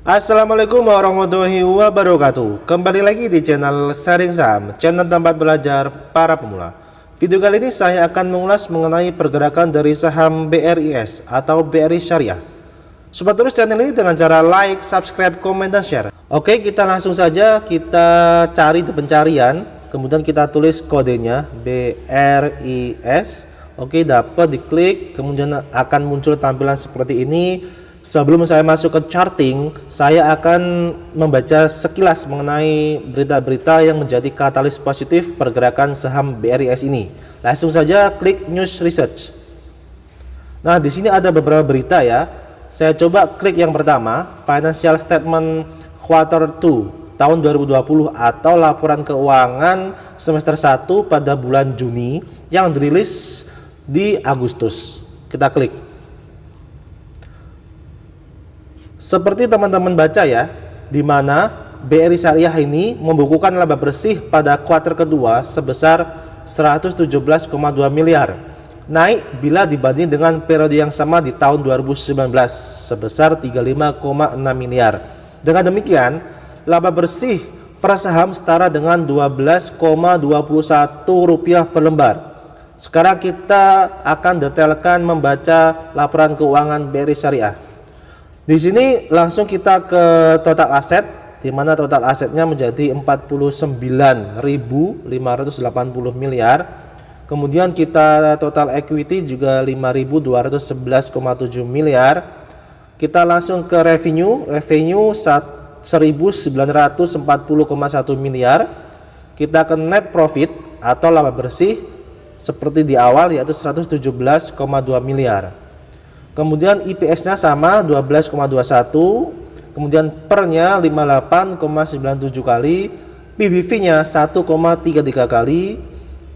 Assalamualaikum warahmatullahi wabarakatuh. Kembali lagi di channel Sharing Saham, channel tempat belajar para pemula. Video kali ini saya akan mengulas mengenai pergerakan dari saham BRIS atau BRI Syariah. Sobat terus channel ini dengan cara like, subscribe, komen, dan share. Oke, kita langsung saja kita cari di pencarian, kemudian kita tulis kodenya BRIS. Oke, dapat diklik, kemudian akan muncul tampilan seperti ini. Sebelum saya masuk ke charting, saya akan membaca sekilas mengenai berita-berita yang menjadi katalis positif pergerakan saham BRIS ini. Langsung saja klik News Research. Nah, di sini ada beberapa berita ya. Saya coba klik yang pertama, Financial Statement Quarter 2 tahun 2020 atau laporan keuangan semester 1 pada bulan Juni yang dirilis di Agustus. Kita klik. Seperti teman-teman baca ya, di mana BRI Syariah ini membukukan laba bersih pada kuartal kedua sebesar 117,2 miliar, naik bila dibanding dengan periode yang sama di tahun 2019 sebesar 35,6 miliar. Dengan demikian, laba bersih per saham setara dengan 12,21 rupiah per lembar. Sekarang kita akan detailkan membaca laporan keuangan BRI Syariah. Di sini langsung kita ke total aset, di mana total asetnya menjadi 49.580 miliar. Kemudian kita total equity juga 5.211,7 miliar. Kita langsung ke revenue 1.940,1 miliar. Kita ke net profit atau laba bersih seperti di awal, yaitu 117,2 miliar. Kemudian IPS-nya sama 12,21, kemudian pernya 58,97 kali, PBV-nya 1,33 kali,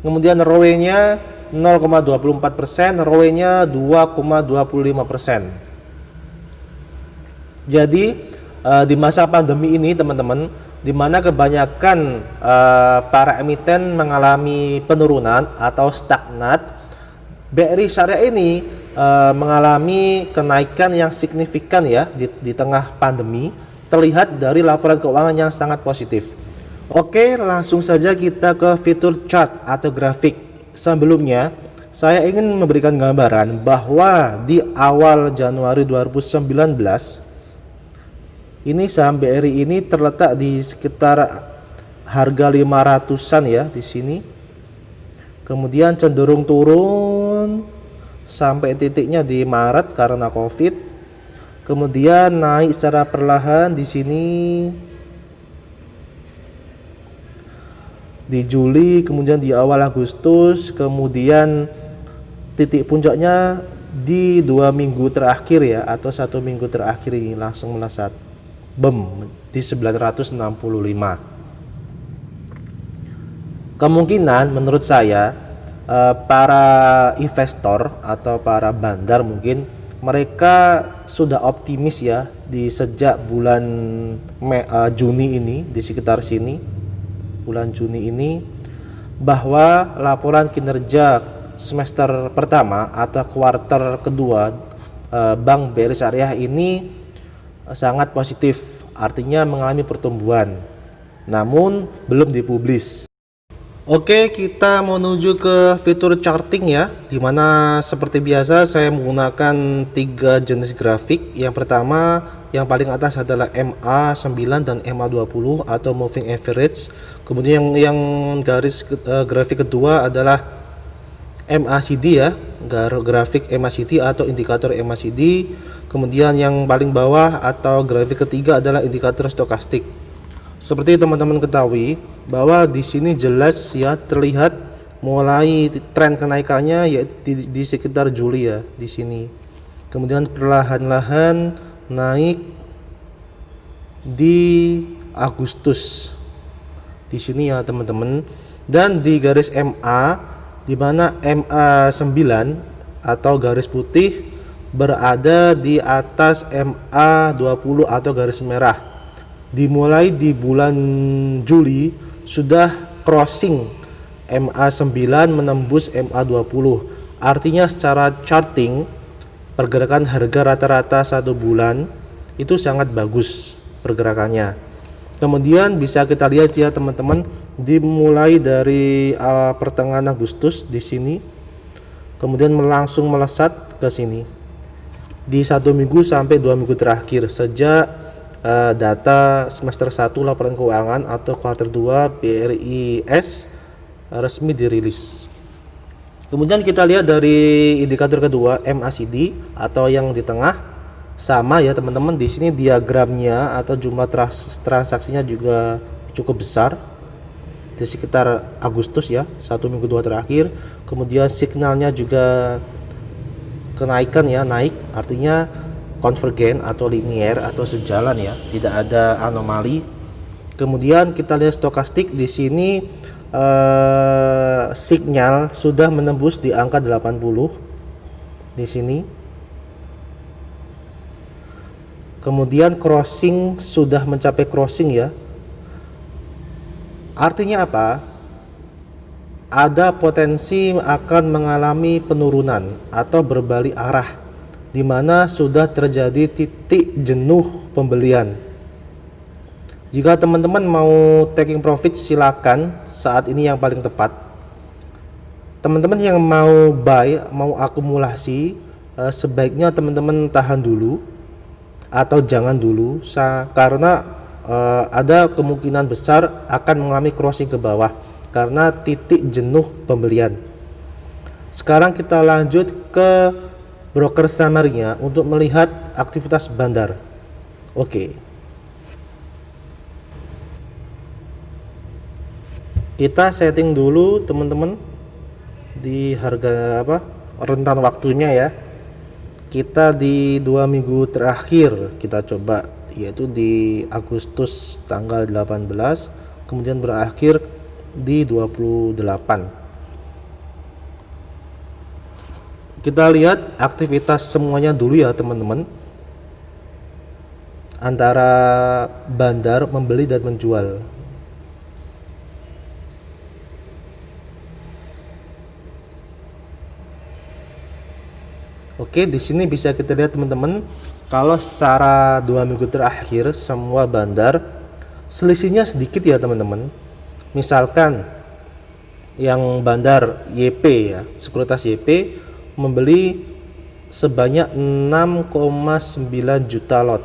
kemudian ROE-nya 0,24%, ROE-nya 2,25%. Jadi di masa pandemi ini teman-teman, di mana kebanyakan para emiten mengalami penurunan atau stagnat, BRI Syariah ini mengalami kenaikan yang signifikan ya di tengah pandemi, terlihat dari laporan keuangan yang sangat positif. Oke, langsung saja kita ke fitur chart atau grafik. Sebelumnya saya ingin memberikan gambaran bahwa di awal Januari 2019 ini saham BRI ini terletak di sekitar harga 500-an ya di sini. Kemudian cenderung turun sampai titiknya di Maret karena Covid. Kemudian naik secara perlahan di sini di Juli, kemudian di awal Agustus, kemudian titik puncaknya di 2 minggu terakhir ya, atau 1 minggu terakhir ini langsung melesat di 965. Kemungkinan menurut saya para investor atau para bandar mungkin mereka sudah optimis ya di sejak bulan Juni ini, di sekitar sini bulan Juni ini, bahwa laporan kinerja semester pertama atau kuartal kedua Bank BRI Syariah ini sangat positif, artinya mengalami pertumbuhan, namun belum dipublis. Oke, kita menuju ke fitur charting ya, dimana seperti biasa saya menggunakan 3 jenis grafik. Yang pertama, yang paling atas adalah MA9 dan MA20 atau moving average. Kemudian yang garis grafik kedua adalah MACD ya, grafik MACD atau indikator MACD. Kemudian yang paling bawah atau grafik ketiga adalah indikator stokastik. Seperti teman-teman ketahui bahwa di sini jelas ya terlihat mulai tren kenaikannya ya di sekitar Juli ya di sini. Kemudian perlahan-lahan naik di Agustus di sini ya teman-teman. Dan di garis MA, di mana MA9 atau garis putih berada di atas MA20 atau garis merah. Dimulai di bulan Juli sudah crossing MA9 menembus MA20. Artinya secara charting pergerakan harga rata-rata 1 bulan itu sangat bagus. pergerakannya. Kemudian bisa kita lihat ya teman-teman, dimulai dari pertengahan Agustus di sini, kemudian langsung melesat ke sini di 1 minggu sampai 2 minggu terakhir sejak data semester 1 laporan keuangan atau kuartal 2 BRIS resmi dirilis. Kemudian kita lihat dari indikator kedua MACD atau yang di tengah, sama ya teman-teman. Di sini diagramnya atau jumlah transaksinya juga cukup besar di sekitar Agustus ya, 1 minggu 2 terakhir. Kemudian signalnya juga kenaikan ya, naik, artinya konvergen atau linier atau sejalan ya, tidak ada anomali. Kemudian kita lihat stokastik di sini, sinyal sudah menembus di angka 80 di sini. Kemudian crossing, sudah mencapai crossing ya. Artinya apa? Ada potensi akan mengalami penurunan atau berbalik arah, di mana sudah terjadi titik jenuh pembelian. Jika teman-teman mau taking profit, silakan, saat ini yang paling tepat. Teman-teman yang mau buy, mau akumulasi, sebaiknya teman-teman tahan dulu atau jangan dulu, karena ada kemungkinan besar akan mengalami crossing ke bawah karena titik jenuh pembelian. Sekarang kita lanjut ke broker summary-nya untuk melihat aktivitas bandar. Oke. Kita setting dulu teman-teman di harga rentan waktunya ya. Kita di 2 minggu terakhir kita coba, yaitu di Agustus tanggal 18 kemudian berakhir di 28. Kita lihat aktivitas semuanya dulu ya teman-teman, antara bandar membeli dan menjual. Oke, di sini bisa kita lihat teman-teman, kalau secara 2 minggu terakhir semua bandar selisihnya sedikit ya teman-teman. Misalkan yang bandar YP ya, sekuritas YP membeli sebanyak 6,9 juta lot.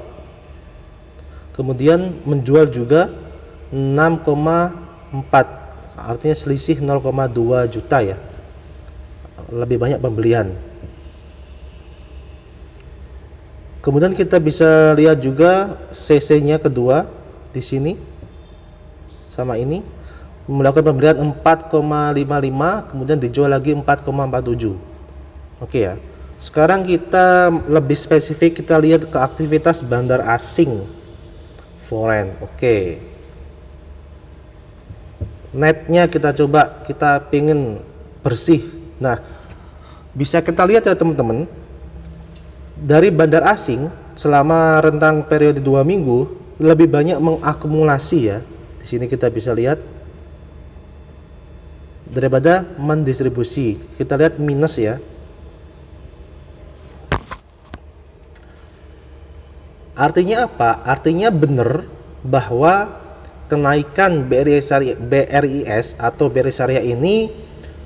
Kemudian menjual juga 6,4, artinya selisih 0,2 juta ya. Lebih banyak pembelian. Kemudian kita bisa lihat juga CC-nya kedua di sini, sama ini melakukan pembelian 4,55, kemudian dijual lagi 4,47. Oke ya. Sekarang kita lebih spesifik, kita lihat ke aktivitas bandar asing foreign. Oke. Netnya kita coba, kita pingin bersih. Nah, bisa kita lihat ya teman-teman, dari bandar asing selama rentang periode 2 minggu lebih banyak mengakumulasi ya. Di sini kita bisa lihat daripada mendistribusi. Kita lihat minus ya. Artinya apa? Artinya benar bahwa kenaikan BRIS atau BRI Syariah ini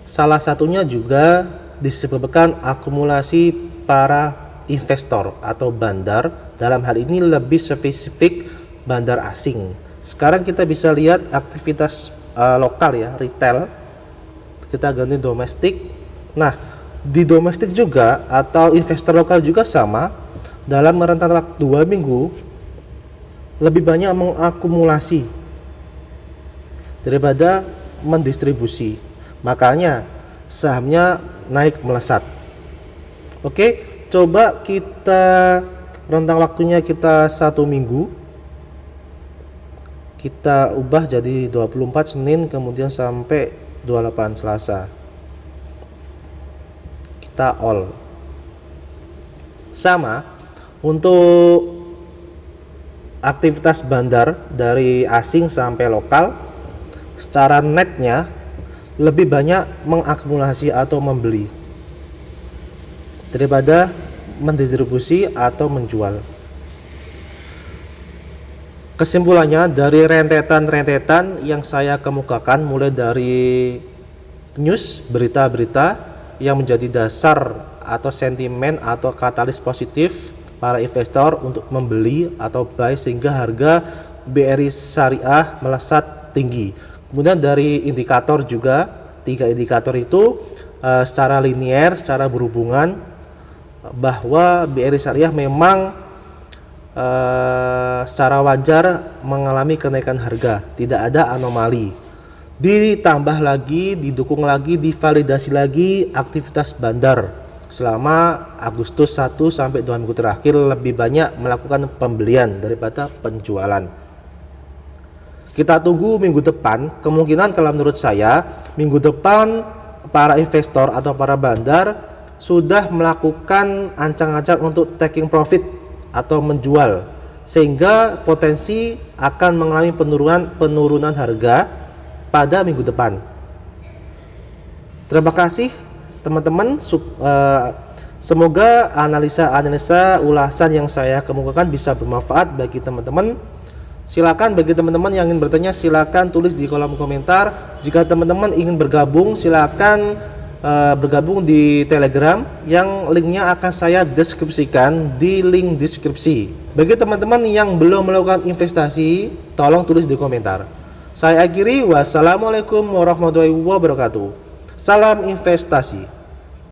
salah satunya juga disebabkan akumulasi para investor atau bandar, dalam hal ini lebih spesifik bandar asing. Sekarang kita bisa lihat aktivitas lokal ya, retail. Kita ganti domestik. Nah, di domestik juga atau investor lokal juga sama, dalam rentang waktu 2 minggu lebih banyak mengakumulasi daripada mendistribusi. Makanya sahamnya naik melesat. Oke, coba kita rentang waktunya kita 1 minggu, kita ubah jadi 24 Senin kemudian sampai 28 Selasa. Kita all. Sama untuk aktivitas bandar dari asing sampai lokal, secara netnya lebih banyak mengakumulasi atau membeli daripada mendistribusi atau menjual. Kesimpulannya, dari rentetan-rentetan yang saya kemukakan, mulai dari news, berita-berita yang menjadi dasar atau sentimen atau katalis positif para investor untuk membeli atau buy sehingga harga BRI Syariah melesat tinggi. Kemudian dari indikator juga, 3 indikator itu secara linier, secara berhubungan, bahwa BRI Syariah memang secara wajar mengalami kenaikan harga, tidak ada anomali. Ditambah lagi, didukung lagi, divalidasi lagi aktivitas bandar selama Agustus 1 sampai 2 minggu terakhir lebih banyak melakukan pembelian daripada penjualan. Kita tunggu minggu depan, kemungkinan kalau menurut saya minggu depan para investor atau para bandar sudah melakukan ancang-ancang untuk taking profit atau menjual, sehingga potensi akan mengalami penurunan harga pada minggu depan. Terima kasih teman-teman, semoga analisa ulasan yang saya kemukakan bisa bermanfaat bagi teman-teman. Silakan bagi teman-teman yang ingin bertanya, silakan tulis di kolom komentar. Jika teman-teman ingin bergabung, silakan bergabung di Telegram yang linknya akan saya deskripsikan di link deskripsi. Bagi teman-teman yang belum melakukan investasi, tolong tulis di komentar. Saya akhiri, wassalamualaikum warahmatullahi wabarakatuh. Salam investasi.